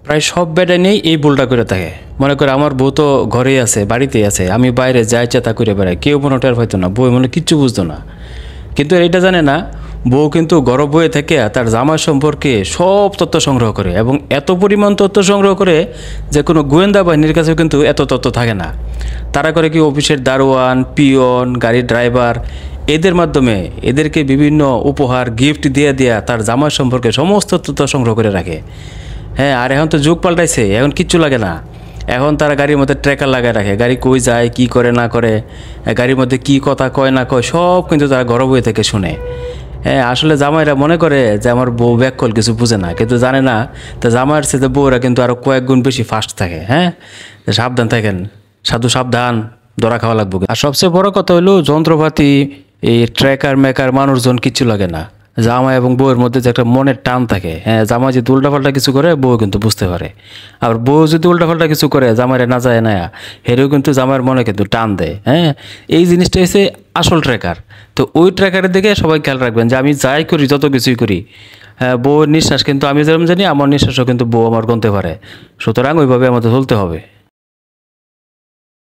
প্রায় সব বেডাই নেই এই ভুলটা করে থাকে। মনে করে আমার বউ তো ঘরেই আছে, বাড়িতেই আছে, আমি বাইরে যাই চেতা করে বেড়াই, কেউ মনে টের পাইতো না, বউ মনে কিচ্ছু বুঝতো না। কিন্তু এটা জানে না বউ কিন্তু গর্ভ বয়ে থেকে তার জামাই সম্পর্কে সব তথ্য সংগ্রহ করে, এবং এত পরিমাণ তথ্য সংগ্রহ করে যে কোনো গোয়েন্দা বাহিনীর কাছেও কিন্তু এত তথ্য থাকে না। তারা করে কি অফিসের দারোয়ান, পিয়ন, গাড়ির ড্রাইভার, এদের মাধ্যমে এদেরকে বিভিন্ন উপহার গিফট দিয়ে দেয়া তার জামাই সম্পর্কে সমস্ত তথ্য সংগ্রহ করে রাখে। হ্যাঁ, আর এখন তো যুগ পাল্টাইছে, এখন কিচ্ছু লাগে না। এখন তারা গাড়ির মধ্যে ট্র্যাকার লাগায় রাখে, গাড়ি কই যায়, কি করে না করে, গাড়ির মধ্যে কি কথা কয় না কয় সব কিন্তু তারা ঘর বই থেকে শুনে। হ্যাঁ, আসলে জামাইরা মনে করে যে আমার বউ ব্যাককল কিছু বুঝে না, কিন্তু জানে না তো জামাইয়ের সাথে বউরা কিন্তু আরও কয়েক গুণ বেশি ফাস্ট থাকে। হ্যাঁ, সাবধান থাকেন, সাধু সাবধান, ধরা খাওয়া লাগবে। আর সবচেয়ে বড় কথা হলো যন্ত্রপাতি, এই ট্র্যাকার মেকার, মানুষজন কিচ্ছু লাগে না। জামাই এবং বউয়ের মধ্যে যে একটা মনের টান থাকে, হ্যাঁ, জামাই যদি উল্টাপাল্টা কিছু করে বউ কিন্তু বুঝতে পারে, আবার বউ যদি উল্টাপাল্টা কিছু করে জামাইরে না যায় না, হেরেও কিন্তু জামাইয়ের মনে কিন্তু টান দেয়। হ্যাঁ, এই জিনিসটা হচ্ছে আসল ট্র্যাকার। তো ওই ট্র্যাকারের দিকে সবাই খেয়াল রাখবেন যে আমি যাই করি, যত কিছুই করি, হ্যাঁ, বউয়ের নিঃশ্বাস কিন্তু আমি যেরকম জানি, আমার নিঃশ্বাসও কিন্তু বউ আমার গুনতে পারে। সুতরাং ওইভাবে আমাদের চলতে হবে।